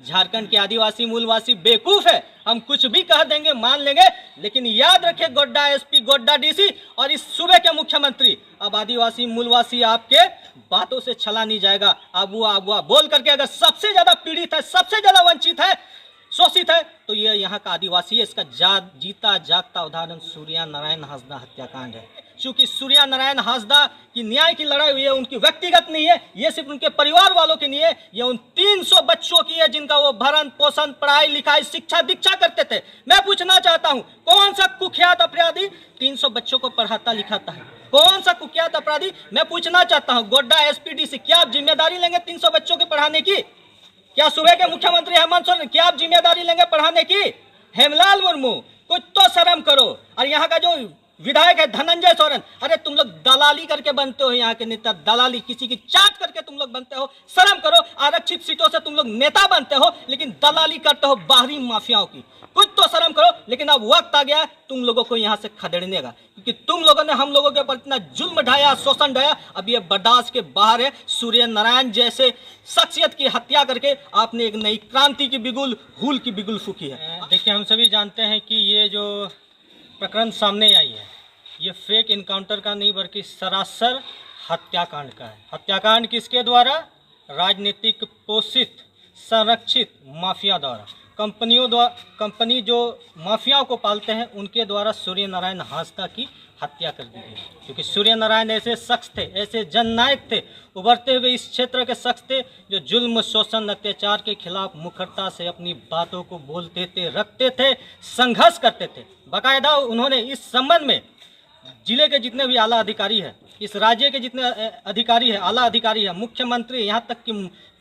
झारखंड के आदिवासी मूलवासी बेवकूफ है, हम कुछ भी कह देंगे मान लेंगे, लेकिन याद रखें गोड्डा एसपी, गोड्डा डीसी और इस सूबे के मुख्यमंत्री, अब आदिवासी मूलवासी आपके बातों से छला नहीं जाएगा। अबुआ बोल करके अगर सबसे ज्यादा पीड़ित है, सबसे ज्यादा वंचित है, शोषित है, तो ये यहाँ का आदिवासी है। इसका जीता जागता उदाहरण सूर्या नारायण हांसदा हत्याकांड है। क्योंकि सूर्या नारायण हांसदा की न्याय की लड़ाई हुई है, उनकी व्यक्तिगत नहीं है, ये सिर्फ उनके परिवार वालों की नहीं है, ये उन 300 बच्चों की है जिनका वो भरण पोषण, पढ़ाई लिखाई, शिक्षा दीक्षा करते थे। मैं पूछना चाहता हूँ, कौन सा कुख्यात अपराधी 300 बच्चों को पढ़ाता लिखाता है? कौन सा कुख्यात अपराधी? मैं पूछना चाहता हूँ, गोड्डा एसपीडीसी, क्या आप जिम्मेदारी लेंगे 300 बच्चों के पढ़ाने की? क्या सूबे के मुख्यमंत्री हेमंत सोरेन, क्या आप जिम्मेदारी लेंगे पढ़ाने की? हेमलाल मुर्मू, कुछ तो शर्म करो। और यहाँ का जो विधायक है धनंजय सोरेन, अरे तुम लोग दलाली करके बनते हो, यहाँ के नेता दलाली, किसी की चाट करके तुम लोग बनते हो। शर्म करो, आरक्षित सीटों से तुम लोग नेता बनते हो, लेकिन दलाली करते हो बाहरी माफियाओं की। कुछ तो शर्म करो। लेकिन अब वक्त आ गया तुम लोगों को यहाँ से खदेड़ने का, क्योंकि तुम लोगों ने हम लोगों के ऊपर इतना जुल्म ढाया, शोषण ढाया, अब ये बर्दाश्त के बाहर है। सूर्य नारायण जैसे शख्सियत की हत्या करके आपने एक नई क्रांति की बिगुल, हूल की बिगुल फूकी है। देखिए, हम सभी जानते हैं कि ये जो प्रकरण सामने आई है, ये फेक इनकाउंटर का नहीं बल्कि सरासर हत्याकांड का है। हत्याकांड किसके द्वारा? राजनीतिक पोषित संरक्षित माफिया द्वारा, कंपनी जो माफियाओं को पालते हैं उनके द्वारा सूर्य नारायण हांसदा की हत्या कर दी गई। क्योंकि सूर्य नारायण ऐसे शख्स थे, ऐसे जननायक थे, उभरते हुए इस क्षेत्र के शख्स थे जो जुल्म, शोषण, अत्याचार के खिलाफ मुखरता से अपनी बातों को बोलते थे, रखते थे, संघर्ष करते थे। बाकायदा उन्होंने इस संबंध में जिले के जितने भी आला अधिकारी हैं, इस राज्य के जितने अधिकारी हैं, आला अधिकारी हैं, मुख्यमंत्री, यहाँ तक कि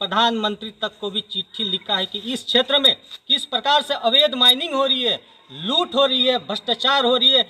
प्रधानमंत्री तक को भी चिट्ठी लिखा है कि इस क्षेत्र में किस प्रकार से अवैध माइनिंग हो रही है, लूट हो रही है, भ्रष्टाचार हो रही है,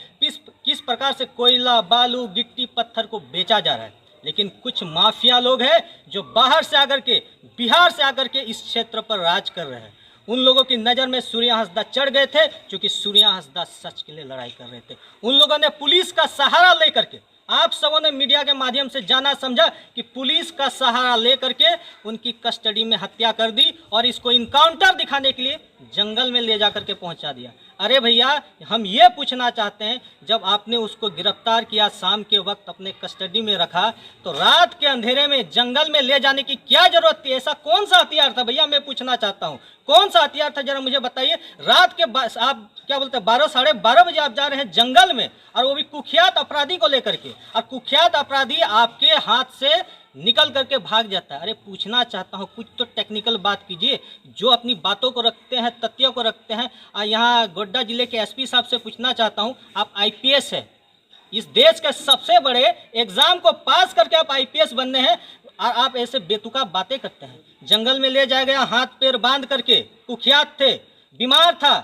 किस प्रकार से कोयला, बालू, गिट्टी, पत्थर को बेचा जा रहा है। लेकिन कुछ माफिया लोग हैं जो बाहर से आकर के, बिहार से आकर के इस क्षेत्र पर राज कर रहे हैं। उन लोगों की नज़र में सूर्या हांसदा चढ़ गए थे, क्योंकि सूर्या हांसदा सच के लिए लड़ाई कर रहे थे। उन लोगों ने पुलिस का सहारा लेकर के, आप सबों ने मीडिया के माध्यम से जाना समझा कि पुलिस का सहारा लेकर के उनकी कस्टडी में हत्या कर दी और इसको इनकाउंटर दिखाने के लिए जंगल में ले जाकर के पहुंचा दिया। अरे भैया, हम ये पूछना चाहते हैं, जब आपने उसको गिरफ्तार किया, शाम के वक्त अपने कस्टडी में रखा, तो रात के अंधेरे में जंगल में ले जाने की क्या जरूरत थी? ऐसा कौन सा हथियार था भैया? मैं पूछना चाहता हूँ, कौन सा हथियार था, जरा मुझे बताइए। रात के आप क्या बोलते हैं, 12 साढ़े 12 बजे आप जा रहे हैं जंगल में, और वो भी कुख्यात अपराधी को लेकर के, और कुख्यात अपराधी आपके हाथ से निकल करके भाग जाता है। अरे पूछना चाहता हूँ, कुछ तो टेक्निकल बात कीजिए। जो अपनी बातों को रखते हैं, तथ्यों को रखते हैं। यहाँ गोड्डा जिले के एसपी साहब से पूछना चाहता हूँ, आप आईपीएस है, इस देश के सबसे बड़े एग्जाम को पास करके आप आईपीएस बनने हैं, और आप ऐसे बेतुका बातें करते हैं। जंगल में ले जाया गया, हाथ पैर बांध करके, कुख्यात थे, बीमार था,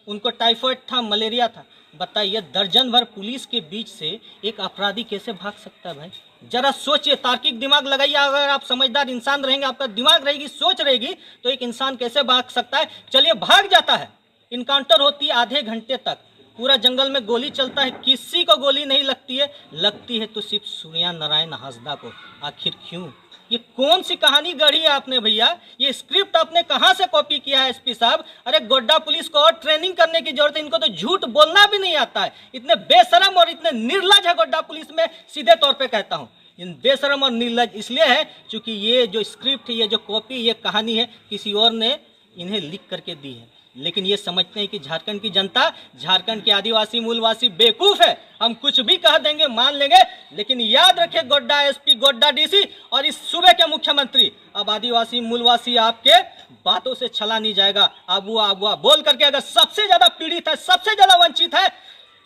उनको टाइफाइड था, मलेरिया था। बताइए, दर्जन भर पुलिस के बीच से एक अपराधी कैसे भाग सकता है भाई? जरा सोचिए, तार्किक दिमाग लगाइए। अगर आप समझदार इंसान रहेंगे, आपका दिमाग रहेगी, सोच रहेगी, तो एक इंसान कैसे भाग सकता है? चलिए, भाग जाता है, इनकाउंटर होती है आधे घंटे तक, पूरा जंगल में गोली चलता है, किसी को गोली नहीं लगती है, लगती है तो सिर्फ सूर्या नारायण हांसदा को। आखिर क्यों? ये कौन सी कहानी गढ़ी है आपने भैया? ये स्क्रिप्ट आपने कहाँ से कॉपी किया है एसपी साहब? अरे गोड्डा पुलिस को और ट्रेनिंग करने की जरूरत है, इनको तो झूठ बोलना भी नहीं आता है। इतने बेशरम और इतने निर्लज है गोड्डा पुलिस में, सीधे तौर पे कहता हूँ। इन बेशरम और निर्लज इसलिए है क्योंकि ये जो स्क्रिप्ट है, ये जो कॉपी, ये कहानी है, किसी और ने इन्हें लिख करके दी है। लेकिन ये समझते हैं कि झारखंड की जनता, झारखंड के आदिवासी मूलवासी बेवकूफ है, हम कुछ भी कह देंगे मान लेंगे, लेकिन याद रखें गोड्डा एसपी, गोड्डा डीसी और इस सूबे के मुख्यमंत्री, अब आदिवासी मूलवासी आपके बातों से छला नहीं जाएगा। अबुआ बोल करके अगर सबसे ज्यादा पीड़ित है, सबसे ज्यादा वंचित है,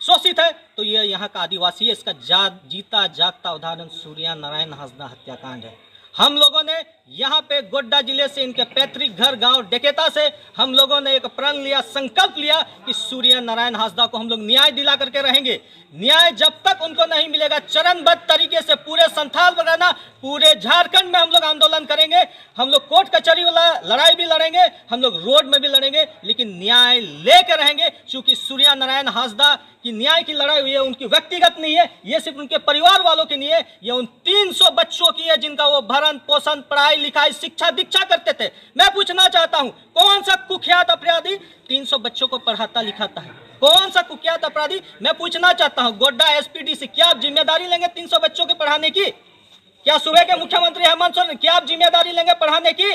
शोषित है, तो ये यहाँ का आदिवासी है। इसका जीता जागता उदाहरण सूर्या नारायण हांसदा हत्याकांड है। हम लोगों ने यहाँ पे गोड्डा जिले से, इनके पैतृक घर गांव डेकेता से, हम लोगों ने एक प्रण लिया, संकल्प लिया कि सूर्य नारायण हांसदा को हम लोग न्याय दिला करके रहेंगे। न्याय जब तक उनको नहीं मिलेगा, चरणबद्ध तरीके से पूरे संथाल बगाना, पूरे झारखंड में हम लोग आंदोलन करेंगे। हम लोग कोर्ट कचहरी वाला लड़ाई भी लड़ेंगे, हम लोग रोड में भी लड़ेंगे, लेकिन न्याय लेकर रहेंगे, क्योंकि सूर्या नारायण हांसदा की न्याय की लड़ाई हुई है, उनकी व्यक्तिगत नहीं है, ये सिर्फ उनके परिवार वालों की नहीं है, ये उन 300 बच्चों की है जिनका वो भरण पोषण, पढ़ाई लिखाई, शिक्षा दीक्षा करते थे। मैं पूछना चाहता हूं, कौन सा कुख्यात अपराधी 300 बच्चों को पढ़ाता लिखाता है? कौन सा कुख्यात अपराधी? मैं पूछना चाहता हूं, गोड्डा एसपीडीसी, क्या आप जिम्मेदारी लेंगे 300 बच्चों के पढ़ाने की? क्या सूबे के मुख्यमंत्री हेमंत सोरेन, क्या आप जिम्मेदारी लेंगे पढ़ाने की?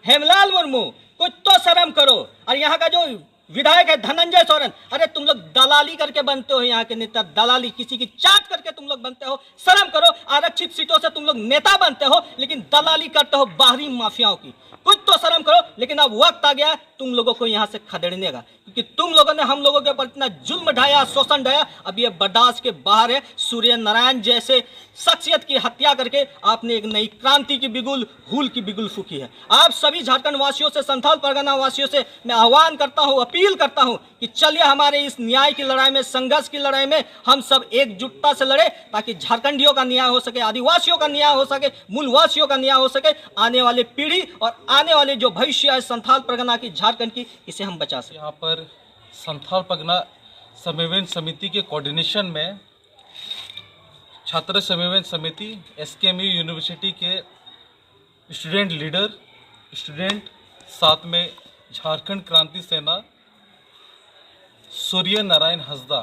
हेमलाल मुर्मू, कुछ तो शर्म करो। और यहाँ का जो विधायक है धनंजय सोरेन, अरे तुम लोग दलाली करके बनते हो, यहाँ के नेता दलाली, किसी की चाट करके तुम लोग बनते हो। शर्म करो, आरक्षित सीटों से तुम लोग नेता बनते हो, लेकिन दलाली करते हो बाहरी माफियाओं की। कुछ तो शर्म करो। लेकिन अब वक्त आ गया तुम लोगों को यहाँ से खदेड़ने का, क्योंकि तुम लोगों ने हम लोगों के ऊपर इतना जुल्म ढाया, शोषण ढाया, अब ये बर्दाश्त के बाहर है। सूर्य नारायण जैसे शख्सियत की हत्या करके आपने एक नई क्रांति की बिगुल, हूल की बिगुल फूकी है। आप सभी झारखंड वासियों से, संथाल परगना वासियों से मैं आह्वान करता हूं, अपील करता हूं कि चलिए हमारे इस न्याय की लड़ाई में, संघर्ष की लड़ाई में हम सब एकजुटता से लड़े, ताकि झारखंडियों का न्याय हो सके, आदिवासियों का न्याय हो सके, मूलवासियों का न्याय हो सके। आने वाले पीढ़ी और आने वाले जो भविष्य है संथाल परगना की, झारखंड की, इसे हम बचा सकें। यहाँ पर संथाल परगना समन्वय समिति के कोऑर्डिनेशन में छात्र समन्वय समिति, एसकेएमयू यूनिवर्सिटी के स्टूडेंट लीडर, स्टूडेंट, साथ में झारखंड क्रांति सेना, सूर्य नारायण हांसदा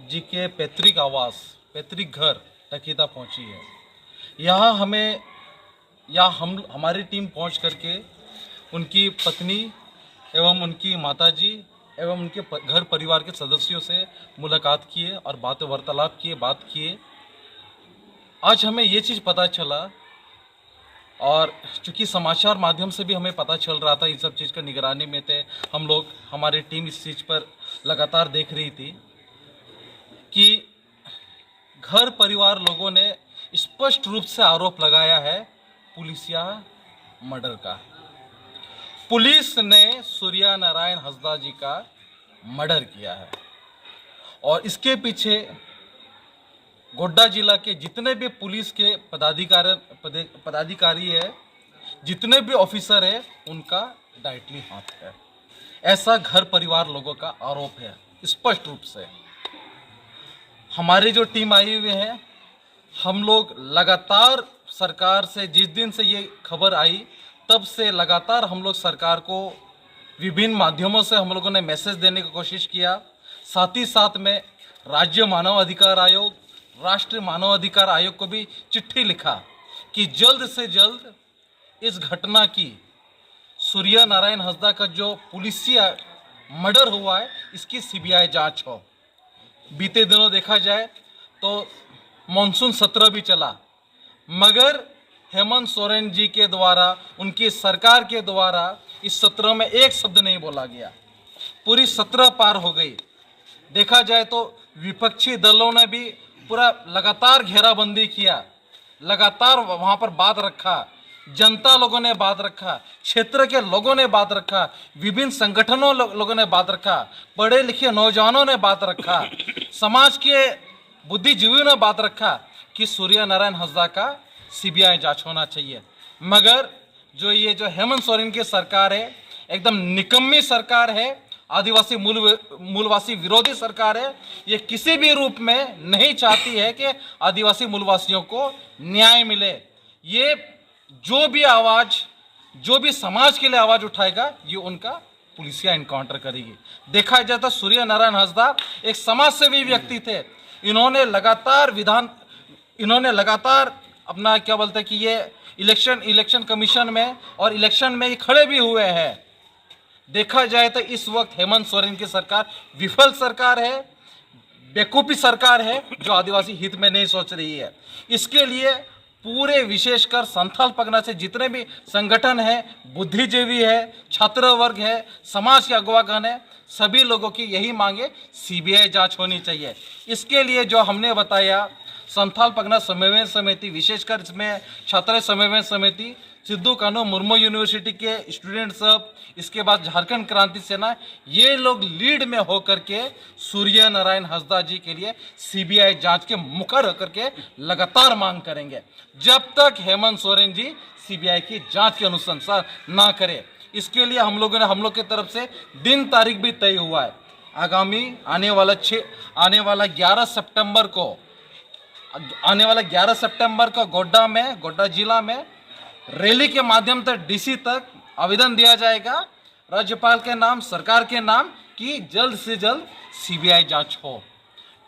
जी के पैतृक आवास, पैतृक घर टकीता पहुंची है। यहाँ हमारी टीम पहुंच करके उनकी पत्नी एवं उनकी माताजी एवं उनके घर परिवार के सदस्यों से मुलाकात किए और वार्तालाप किए, बात किए। आज हमें ये चीज़ पता चला, और चूँकि समाचार माध्यम से भी हमें पता चल रहा था, इन सब चीज़ का निगरानी में थे हम लोग, हमारी टीम इस चीज़ पर लगातार देख रही थी कि घर परिवार लोगों ने स्पष्ट रूप से आरोप लगाया है पुलिसिया मर्डर का। पुलिस ने सूर्या नारायण हांसदा जी का मर्डर किया है, और इसके पीछे गोड्डा जिला के जितने भी पुलिस के पदाधिकारी है, जितने भी ऑफिसर है, उनका डायरेक्टली हाथ है, ऐसा घर परिवार लोगों का आरोप है स्पष्ट रूप से। हमारी जो टीम आई हुई है, हम लोग लगातार सरकार से, जिस दिन से ये खबर आई तब से लगातार हम लोग सरकार को विभिन्न माध्यमों से हम लोगों ने मैसेज देने की कोशिश किया। साथ ही साथ में राज्य मानव अधिकार आयोग, राष्ट्रीय मानव अधिकार आयोग को भी चिट्ठी लिखा कि जल्द से जल्द इस घटना की, सूर्या नारायण हांसदा का जो पुलिसिया मर्डर हुआ है, इसकी सीबीआई जांच हो। बीते दिनों देखा जाए तो मानसून सत्र भी चला, मगर हेमंत सोरेन जी के द्वारा, उनकी सरकार के द्वारा इस सत्र में एक शब्द नहीं बोला गया। पूरी सत्र पार हो गई। देखा जाए तो विपक्षी दलों ने भी पूरा लगातार घेराबंदी किया, लगातार वहां पर बात रखा, जनता लोगों ने बात रखा, क्षेत्र के लोगों ने बात रखा, विभिन्न संगठनों लोगों ने बात रखा, पढ़े लिखे नौजवानों ने बात रखा, समाज के बुद्धिजीवियों ने बात रखा कि सूर्या नारायण हांसदा का सीबीआई जांच होना चाहिए। मगर जो हेमंत सोरेन की सरकार है, एकदम निकम्मी सरकार है, आदिवासी मूलवासी विरोधी सरकार है। ये किसी भी रूप में नहीं चाहती है कि आदिवासी मूलवासियों को न्याय मिले। ये जो भी समाज के लिए आवाज उठाएगा, ये उनका पुलिसिया इनकाउंटर करेगी। देखा जाए तो सूर्या नारायण हांसदा एक समाजसेवी व्यक्ति थे। इन्होंने लगातार अपना क्या बोलते हैं कि ये इलेक्शन कमीशन में और इलेक्शन में ये खड़े भी हुए हैं। देखा जाए तो इस वक्त हेमंत सोरेन की सरकार विफल सरकार है, बेवकूफी सरकार है, जो आदिवासी हित में नहीं सोच रही है। इसके लिए पूरे विशेषकर संथाल परगना से जितने भी संगठन है, बुद्धिजीवी है, छात्र वर्ग है, समाज के अगवागण है, सभी लोगों की यही मांगे, सीबीआई जांच होनी चाहिए। इसके लिए जो हमने बताया, संथाल परगना समन्वय समिति, विशेषकर इसमें छात्र समन्वय समिति, सिद्धू कानू मुर्मू यूनिवर्सिटी के स्टूडेंट सब, इसके बाद झारखंड क्रांति सेना, ये लोग लीड में होकर के सूर्या नारायण हांसदा जी के लिए सीबीआई जांच के मुखर होकर के लगातार मांग करेंगे, जब तक हेमंत सोरेन जी सीबीआई की जांच के अनुशंसा ना करे। इसके लिए हम लोग की तरफ से दिन तारीख भी तय हुआ है। आगामी आने वाला 11 सितंबर को गोड्डा जिला में रैली के माध्यम से डीसी तक आवेदन दिया जाएगा, राज्यपाल के नाम, सरकार के नाम, कि जल्द से जल्द सीबीआई जांच हो।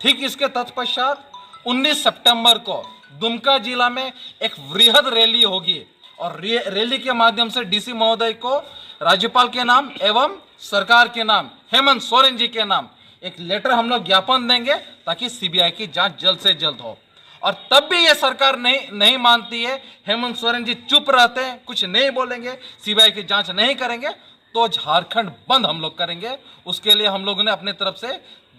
ठीक इसके तत्पश्चात 19 सितंबर को दुमका जिला में एक वृहद रैली होगी और रैली के माध्यम से डीसी महोदय को राज्यपाल के नाम एवं सरकार के नाम, हेमंत सोरेन जी के नाम एक लेटर हम लोग ज्ञापन देंगे ताकि सीबीआई की जांच जल्द से जल्द हो। और तब भी ये सरकार नहीं मानती है, हेमंत सोरेन जी चुप रहते हैं, कुछ नहीं बोलेंगे, सीबीआई की जांच नहीं करेंगे, तो झारखंड बंद हम लोग करेंगे। उसके लिए हम लोगों ने अपने तरफ से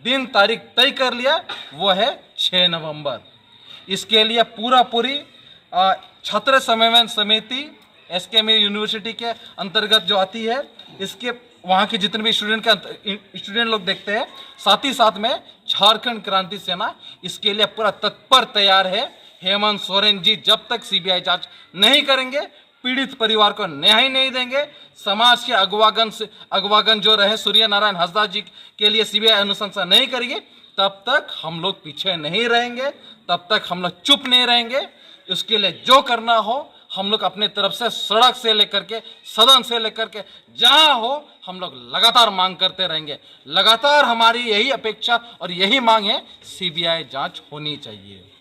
दिन तारीख तय कर लिया, वो है 6 नवंबर। इसके लिए पूरी छात्र समन्वय समिति एसकेएम यूनिवर्सिटी के अंतर्गत जो आती है, इसके वहाँ के जितने भी स्टूडेंट लोग देखते हैं, साथ ही साथ में झारखंड क्रांति सेना इसके लिए पूरा तत्पर तैयार है। हेमंत सोरेन जी जब तक सीबीआई जांच नहीं करेंगे, पीड़ित परिवार को न्याय नहीं देंगे, समाज के अगवागन जो रहे सूर्य नारायण हंसदा जी के लिए सीबीआई अनुशंसा नहीं करेगी, तब तक हम लोग पीछे नहीं रहेंगे, तब तक हम लोग चुप नहीं रहेंगे। उसके लिए जो करना हो हम लोग अपने तरफ से सड़क से लेकर के सदन से लेकर के जहां हो हम लोग लगातार मांग करते रहेंगे। लगातार हमारी यही अपेक्षा और यही मांग है, सीबीआई जांच होनी चाहिए।